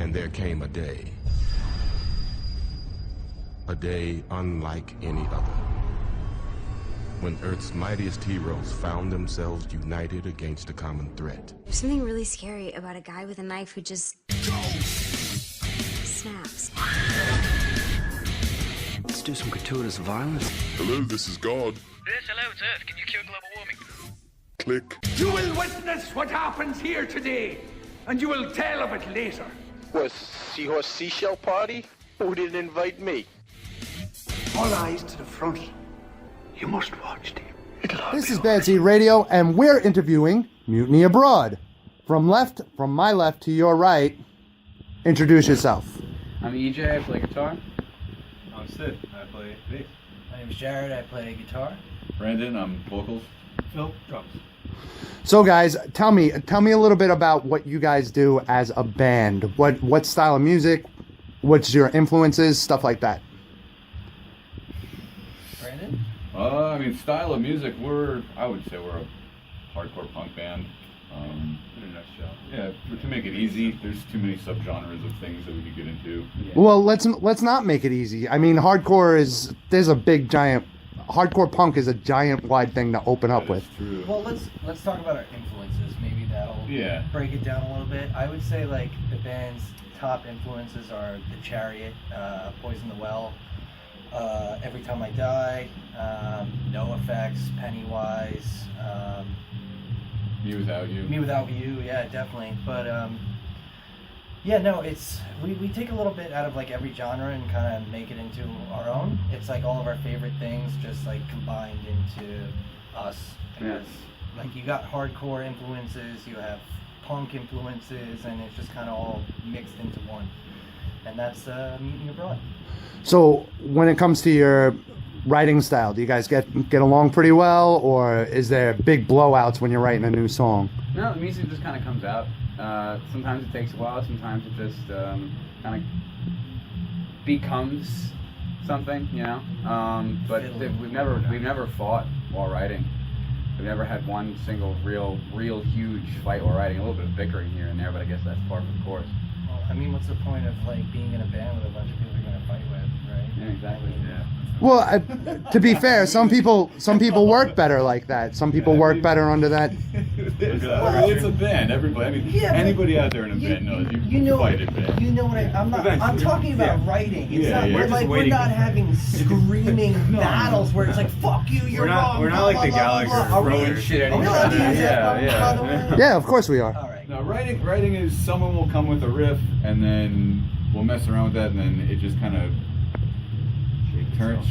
And there came a day unlike any other, when Earth's mightiest heroes found themselves united against a common threat. There's something really scary about a guy with a knife who just snaps. Let's do some gratuitous violence. Hello, this is God. Yes, hello, it's Earth. Can you cure global warming? Click. You will witness what happens here today, and you will tell of it later. Was Seahorse Seashell Party? Who didn't invite me? All eyes to the front. You must watch, dear. This is Bad Seed Radio, and we're interviewing Mutiny Abroad. From my left to your right, introduce yourself. I'm EJ, I play guitar. I'm Sid, I play bass. My name's Jared, I play guitar. Branden, I'm vocals. Phil, drums. So guys, tell me a little bit about what you guys do as a band. What style of music? What's your influences? Stuff like that. Branden? I mean, style of music, I would say we're a hardcore punk band. In a nutshell. Yeah, to make it easy, there's too many subgenres of things that we could get into. Yeah. Well, let's not make it easy. I mean, hardcore punk is a giant wide thing to open up with. True. Well, let's talk about our influences. Maybe that'll break it down a little bit. I would say like the band's top influences are The Chariot, Poison the Well, Every Time I Die, No Effects, Pennywise, Me Without You. Me Without You, yeah, definitely. But we take a little bit out of like every genre and kind of make it into our own. It's like all of our favorite things just like combined into us. Yes. Like you got hardcore influences, you have punk influences, and it's just kind of all mixed into one. And that's Mutiny Abroad. So when it comes to your writing style, do you guys get along pretty well, or is there big blowouts when you're writing a new song? No, the music just kind of comes out. Sometimes it takes a while, sometimes it just kind of becomes something, you know. But we've never fought while writing. We've never had one single real huge fight while writing. A little bit of bickering here and there, but I guess that's part of the course. Well, I mean, what's the point of like being in a band with a bunch of people you're gonna fight with, right? Yeah, exactly. Yeah. Well, to be fair, some people work better like that. Some people work better under that. It's a band. Everybody, anybody out there in a band knows you know, fight a band. You know what I'm talking about writing. It's we're not having screaming battles where it's like fuck you, you're wrong. We're not like the Gallagher throwing shit at each other. Yeah, of course we are. All right. No, writing is someone will come with a riff and then we'll mess around with that and then it just kind of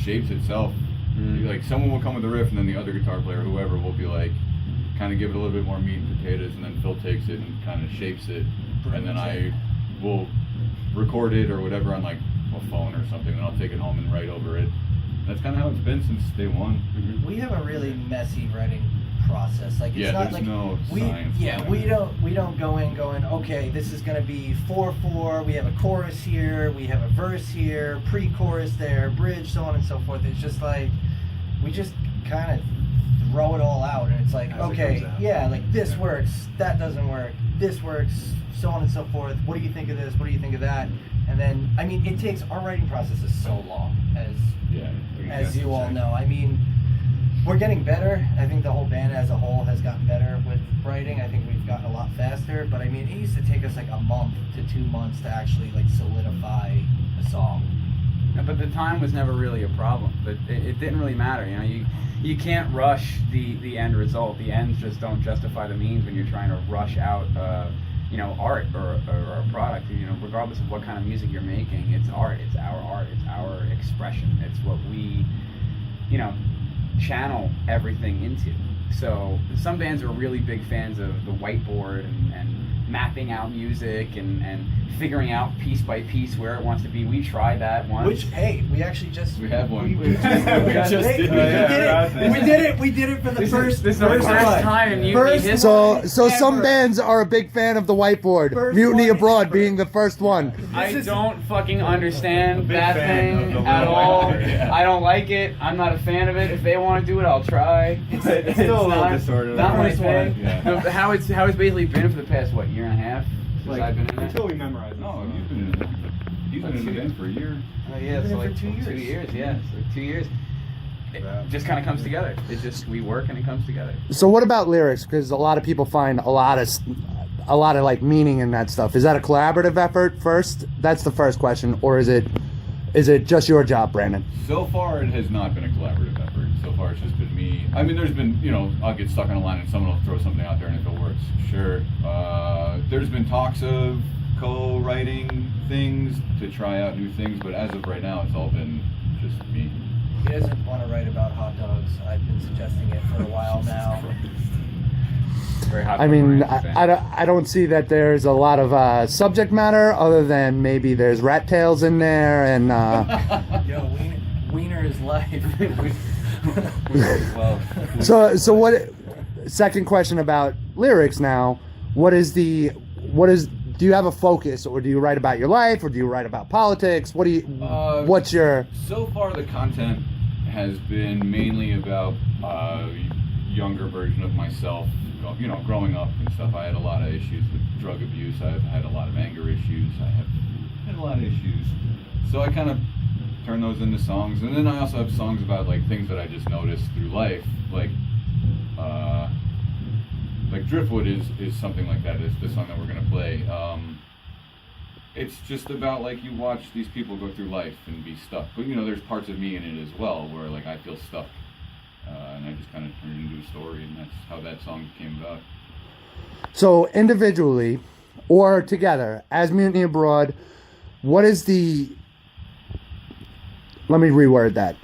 shapes itself. Like someone will come with a riff and then the other guitar player, whoever, will be like, kind of give it a little bit more meat and potatoes, and then Phil takes it and kind of shapes it, and then I will record it or whatever on like a phone or something, and I'll take it home and write over it. That's kind of how it's been since day one. We have a really messy writing process. Like it's not there's like no science. we don't go in going, okay, this is gonna be 4/4. We have a chorus here, we have a verse here, pre-chorus there, bridge, so on and so forth. It's just like we just kind of throw it all out, and it's like, okay, like this works, that doesn't work, this works, so on and so forth. What do you think of this? What do you think of that? And then, I mean, it takes, our writing process is so long, as you all know. I mean, we're getting better. I think the whole band as a whole has gotten better with writing. I think we've gotten a lot faster, but I mean, it used to take us like a month to 2 months to actually like solidify a song. Yeah, but the time was never really a problem. But it didn't really matter, you know. You can't rush the end result. The ends just don't justify the means when you're trying to rush out, art or a product. You know, regardless of what kind of music you're making, it's art. It's our expression. It's what we, channel everything into. So some bands are really big fans of the whiteboard and mapping out music and figuring out piece by piece where it wants to be. We tried that once. Which, hey, we actually just... We have one. We did it. We did it for the first... This is the first time in Mutiny history. So some bands are a big fan of the whiteboard. Mutiny Abroad being the first one. I don't fucking understand that thing at all. I don't like it. I'm not a fan of it. If they want to do it, I'll try. It's still a little disorderly. Not my thing. Yeah. How it's basically been for the past, year and a half? Since I've been in it. Until we memorize it. No, you've been in it. He's been in the band for a year. Oh yeah, Been so in like for 2 years. 2 years. Yeah, it's like 2 years. It just kind of comes together. It just we work and it comes together. So what about lyrics? Because a lot of people find a lot of like meaning in that stuff. Is that a collaborative effort first? That's the first question, or is it just your job, Branden? So far, it has not been a collaborative effort. So far, it's just been me. I mean, there's been, I'll get stuck on a line and someone will throw something out there, and if it works, sure. There's been talks of co-writing things to try out new things, but as of right now, it's all been just me. He doesn't want to write about hot dogs. I've been suggesting it for a while now. Very hot. I mean, I don't see that there's a lot of subject matter other than maybe there's rat tails in there and. Yo, wiener is life. So what? Second question about lyrics now. Do you have a focus, or do you write about your life, or do you write about politics? What's your? So far, the content has been mainly about younger version of myself. Growing up and stuff. I had a lot of issues with drug abuse. I've had a lot of anger issues. I have had a lot of issues. So I kind of turn those into songs, and then I also have songs about like things that I just noticed through life, like Driftwood is something like that. It's the song that we're gonna play. It's just about like you watch these people go through life and be stuck, but there's parts of me in it as well where like I feel stuck, and I just kind of turned it into a story, and that's how that song came about. So individually or together as Mutiny Abroad, what is the? Let me reword that.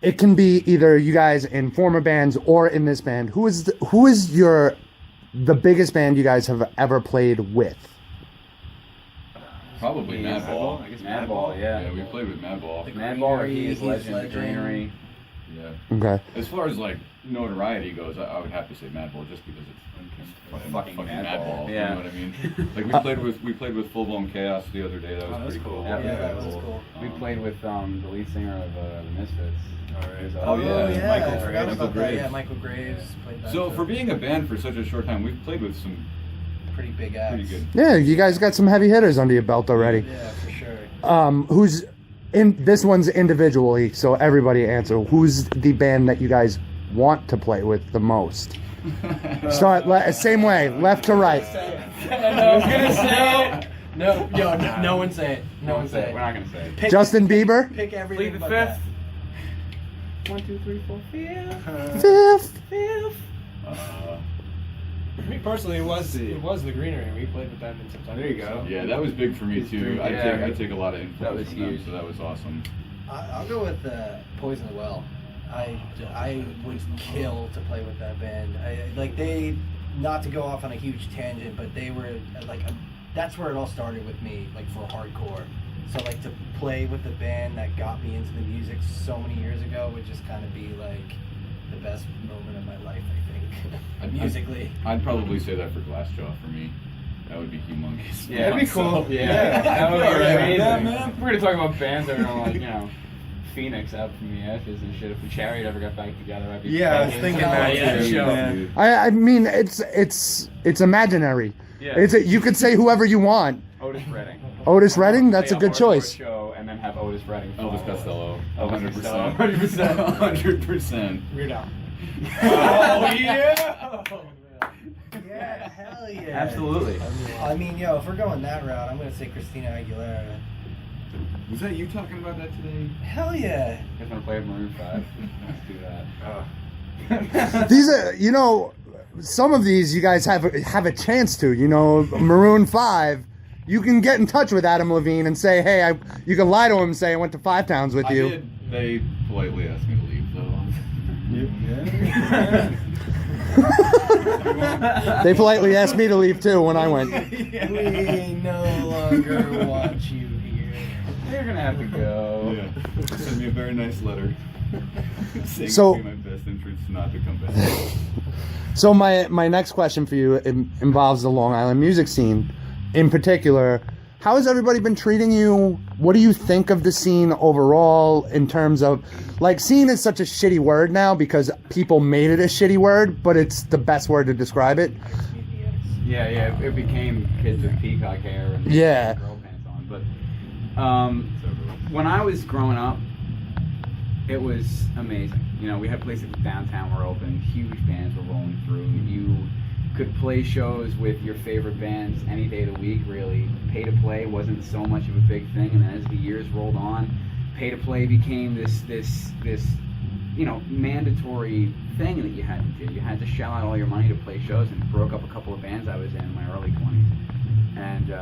It can be either you guys in former bands or in this band. Who is the biggest band you guys have ever played with? Probably Madball. I guess Madball, yeah. Yeah, we played with Madball. Madball, he is legend. The Greenery. Yeah. Okay. As far as like notoriety goes, I would have to say Madball just because it's fucking Madball. Yeah. You know what I mean? Like we played with Full Blown Chaos the other day. That was pretty cool. Yeah, that was cool. We played with the lead singer of the Misfits. Michael Graves. Yeah, Michael Graves played that. So for being a band for such a short time, we've played with some pretty big acts. Pretty good. Yeah, you guys got some heavy hitters under your belt already. Yeah, for sure. Who's in this one's individually, so everybody answer. Who's the band that you guys want to play with the most? Start same way, left to right. I was gonna say no. No one say it. No one say it. We're not gonna say it. Justin Bieber. Pick everything. Plead the but fifth. that. 1, 2, 3, 4, 5th. For me personally, it was the Greenery. We played with them in September. There you go. Yeah, that was big for me too. I take a lot of influence That was from huge. them, so that was awesome. I'll go with Poison the Well. I would kill to play with that band. They, not to go off on a huge tangent, but they were that's where it all started with me, like for hardcore. So like to play with the band that got me into the music so many years ago would just kind of be like the best moment of my life, I think, musically. I'd probably say that for Glassjaw for me. That would be humongous. Yeah, that'd be cool. Yeah, that would be amazing. Yeah, man. We're gonna talk about bands that are like, Phoenix out from the ashes and shit. If the Chariot ever got back together, I'd be I was thinking that. show. I mean, it's imaginary. Yeah. You could say whoever you want. Otis Redding. Otis Redding, that's a good choice. Show and then have Otis Redding. Elvis Costello. Elvis 100%. 100%. Weird Al. Oh yeah. Yeah, hell yeah. Absolutely. I mean, if we're going that route, I'm gonna say Christina Aguilera. Was that you talking about that today? Hell yeah. You guys want to play with Maroon 5? Let's do that. These are, some of these you guys have a chance to. Maroon 5. You can get in touch with Adam Levine and say, hey, you can lie to him and say I went to Five Towns with you. I did. They politely asked me to leave, though. They politely asked me to leave too when I went. We no longer want you here. You're gonna have to go. Yeah. Send me a very nice letter. Saying So- it's in my best interest not to come back. So my next question for you involves the Long Island music scene. In particular, how has everybody been treating you? What do you think of the scene overall in terms of, scene is such a shitty word now because people made it a shitty word, but it's the best word to describe it. Yeah, it became kids with peacock hair and girl pants on. But when I was growing up, it was amazing. You know, we had places downtown were open, huge bands were rolling through. You could play shows with your favorite bands any day of the week, really. Pay to play wasn't so much of a big thing, and then as the years rolled on, pay to play became this you know, mandatory thing that you had to do. You had to shell out all your money to play shows, and it broke up a couple of bands I was in my early 20s. And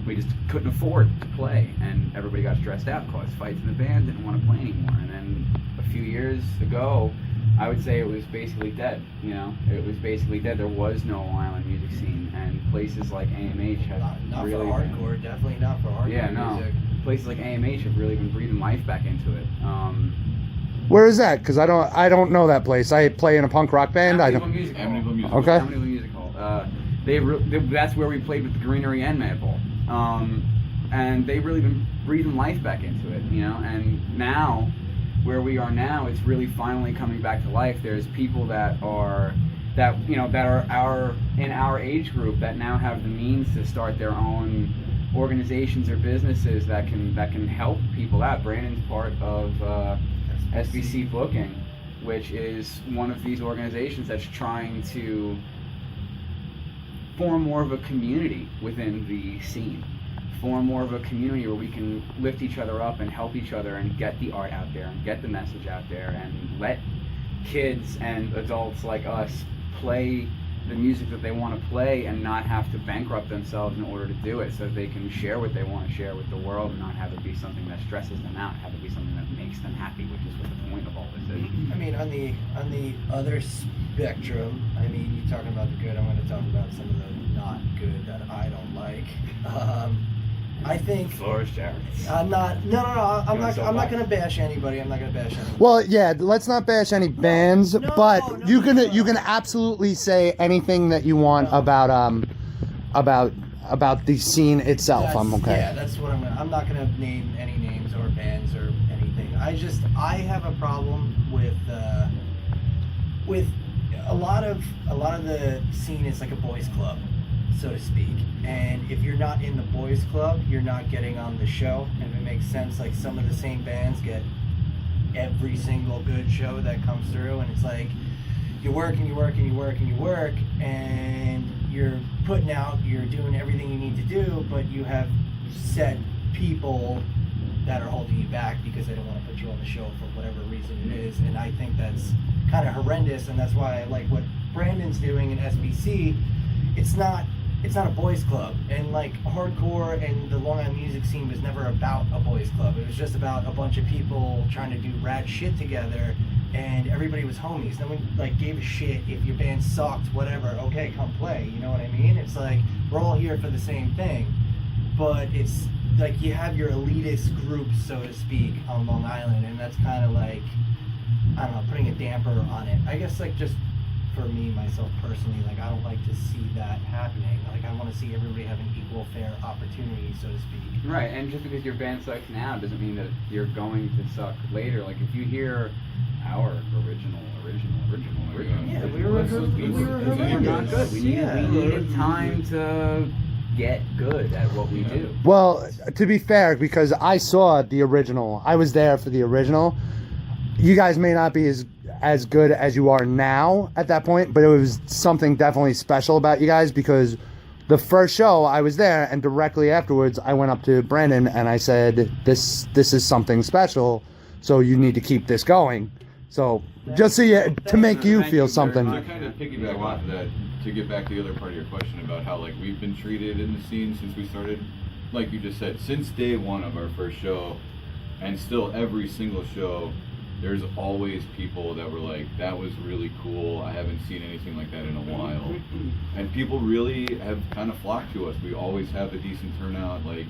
we just couldn't afford to play, and everybody got stressed out, caused fights in the band, didn't want to play anymore. And then a few years ago, I would say it was basically dead. You know, it was basically dead. There was no Long Island music scene, and places like AMH have not really for hardcore, definitely not for hardcore music. Places like AMH have really been breathing life back into it. Where is that? Because I don't know that place. I play in a punk rock band. Amityville Music Hall. Okay. Amityville Music Hall. That's where we played with the Greenery and Madball. And they've really been breathing life back into it, you know. And now, where we are now, it's really finally coming back to life. There's people that are in our age group that now have the means to start their own organizations or businesses that can help people out. Branden's part of SBC Booking, which is one of these organizations that's trying to form more of a community within the scene. Form more of a community where we can lift each other up and help each other and get the art out there and get the message out there and let kids and adults like us play the music that they want to play and not have to bankrupt themselves in order to do it, so they can share what they want to share with the world and not have it be something that stresses them out, have it be something that makes them happy, which is what the point of all this is. I mean, on the other spectrum, I mean, you're talking about the good, I'm going to talk about some of the not good that I don't like. I think Flourish Jarrett's. I'm not going to bash anybody. I'm not going to bash anybody. Well, yeah, let's not bash any bands, but you can absolutely say anything that you want about the scene itself. I'm okay. Yeah, that's what I'm not going to name any names or bands or anything. I have a problem with a lot of the scene is like a boys club, so to speak. And if you're not in the boys club, you're not getting on the show. And if it makes sense, like some of the same bands get every single good show that comes through, and it's like you work and you work and you work and you work, and you're putting out, you're doing everything you need to do, but you have set people that are holding you back because they don't want to put you on the show for whatever reason it is. And I think that's kind of horrendous, and that's why I like what Branden's doing in SBC. It's not a boys club, and like hardcore and the Long Island music scene was never about a boys club. It was just about a bunch of people trying to do rad shit together, and everybody was homies. No one like gave a shit if your band sucked, whatever. Okay, come play. You know what I mean? It's like we're all here for the same thing, but it's like you have your elitist group, so to speak, on Long Island, and that's kind of like, I don't know, putting a damper on it. I guess like just for me, myself personally, like I don't like to see that happening. Like I want to see everybody have an equal, fair opportunity, so to speak. Right, and just because your band sucks now doesn't mean that you're going to suck later. Like if you hear our original. Yeah, we were not good. We needed time to get good at what we do. Well, to be fair, because I saw the original, I was there for the original. You guys may not be as good as you are now at that point, but it was something definitely special about you guys, because the first show I was there, and directly afterwards I went up to Branden and I said, this is something special, so you need to keep this going. So just so to make you feel something. To kind of piggyback off of that, to get back to the other part of your question about how like we've been treated in the scene since we started, like you just said, since day one of our first show, and still every single show, there's always people that were like, that was really cool, I haven't seen anything like that in a while. And people really have kind of flocked to us. We always have a decent turnout, like,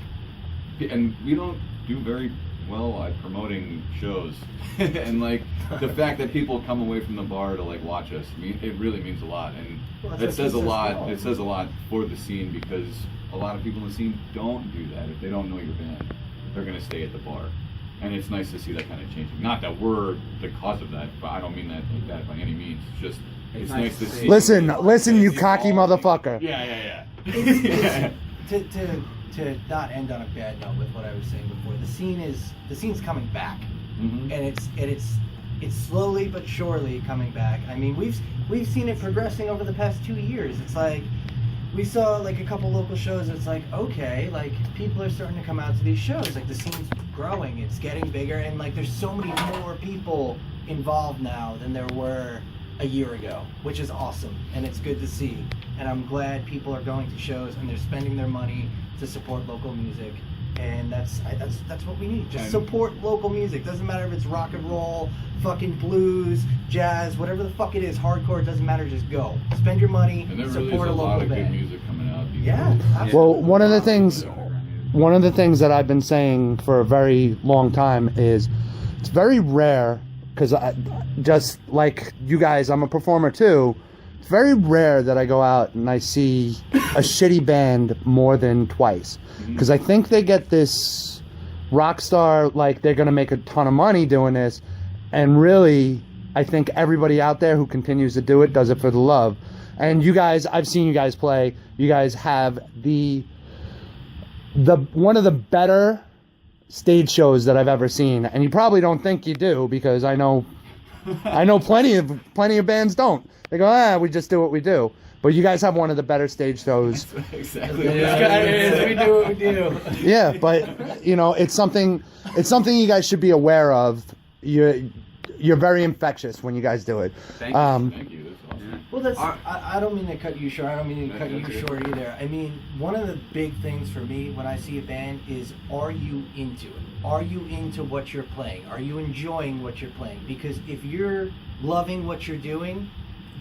and we don't do very well at promoting shows. And like, the fact that people come away from the bar to like watch us, I mean, it really means a lot. And it says a lot. It says a lot for the scene, because a lot of people in the scene don't do that. If they don't know your band, they're gonna stay at the bar. And it's nice to see that kind of changing. Not that we're the cause of that, but I don't mean that like that by any means. It's just It's nice to see. Listen, you cocky motherfucker. Yeah. To not end on a bad note with what I was saying before, the scene's coming back, and it's slowly but surely coming back. I mean, we've seen it progressing over the past 2 years. It's like we saw like a couple local shows. It's like, okay, like people are starting to come out to these shows. Like the scene's growing, it's getting bigger, and like there's so many more people involved now than there were a year ago, which is awesome, and it's good to see. And I'm glad people are going to shows and they're spending their money to support local music, and that's what we need. Just support local music. Doesn't matter if it's rock and roll, fucking blues, jazz, whatever the fuck it is, hardcore. It doesn't matter. Just go. Spend your money. And there support really is a local lot of band. good music coming out. Yeah. Absolutely. Well, one of the things that I've been saying for a very long time is it's very rare, because just like you guys, I'm a performer too. It's very rare that I go out and I see a shitty band more than twice, because I think they get this rock star, like they're gonna make a ton of money doing this, and really I think everybody out there who continues to do it does it for the love. And you guys, I've seen you guys play. You guys have the one of the better stage shows that I've ever seen, and you probably don't think you do, because I know plenty of bands don't. They go, we just do what we do. But you guys have one of the better stage shows. Exactly. We do what we do. Yeah, but you know, it's something you guys should be aware of. You're very infectious when you guys do it. Thank you. That's awesome. Well, I don't mean to cut you short. I don't mean to cut you short either. I mean, one of the big things for me when I see a band is, are you into it? Are you into what you're playing? Are you enjoying what you're playing? Because if you're loving what you're doing,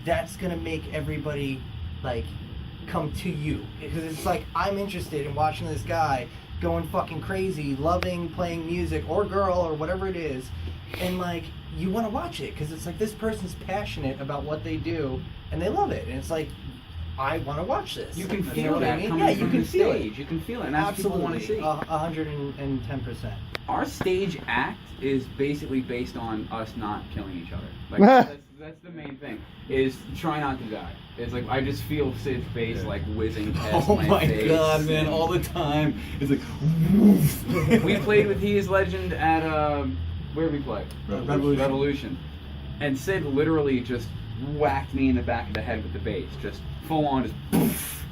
that's going to make everybody, like, come to you. Because it's like, I'm interested in watching this guy going fucking crazy, loving playing music, or girl, or whatever it is, and, like, you want to watch it, because it's like, this person's passionate about what they do, and they love it, and it's like, I want to watch this. You can feel what that I mean? coming Yeah, from you can the feel stage. it. You can feel it, and that's what people want to see. 110%. Our stage act is basically based on us not killing each other. Like that's the main thing. Is try not to die. It's like I just feel Sid's face like whizzing past my face. Oh my god, man! All the time. It's like. We played with He Is Legend at where did we play? Revolution. And Sid literally just whacked me in the back of the head with the bass, just full on, just poof.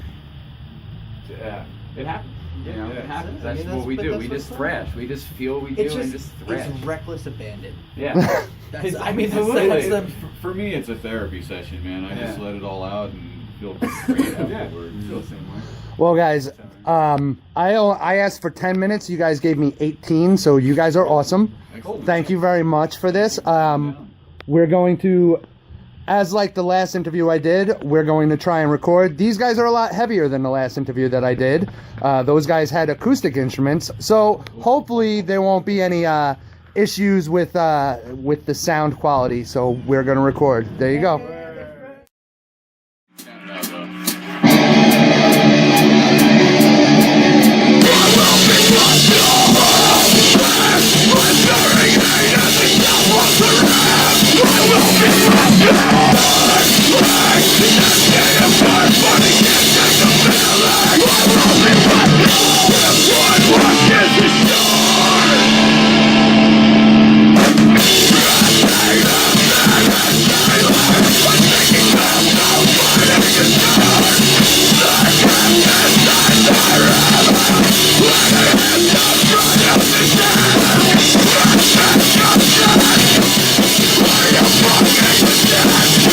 It happened. You know, it happens. That's what we do. We just thrash. We just feel we do and just thrash. It's reckless abandon. Yeah. For me, it's a therapy session, man. I just let it all out and feel great afterwards. Feel the same way. Well, guys, I asked for 10 minutes. You guys gave me 18, so you guys are awesome. Thank you very much for this. We're going to, as like the last interview I did, we're going to try and record. These guys are a lot heavier than the last interview that I did. Those guys had acoustic instruments, so hopefully there won't be any issues with the sound quality. So we're going to record. There you go. Are you fucking dead?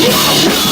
Fire!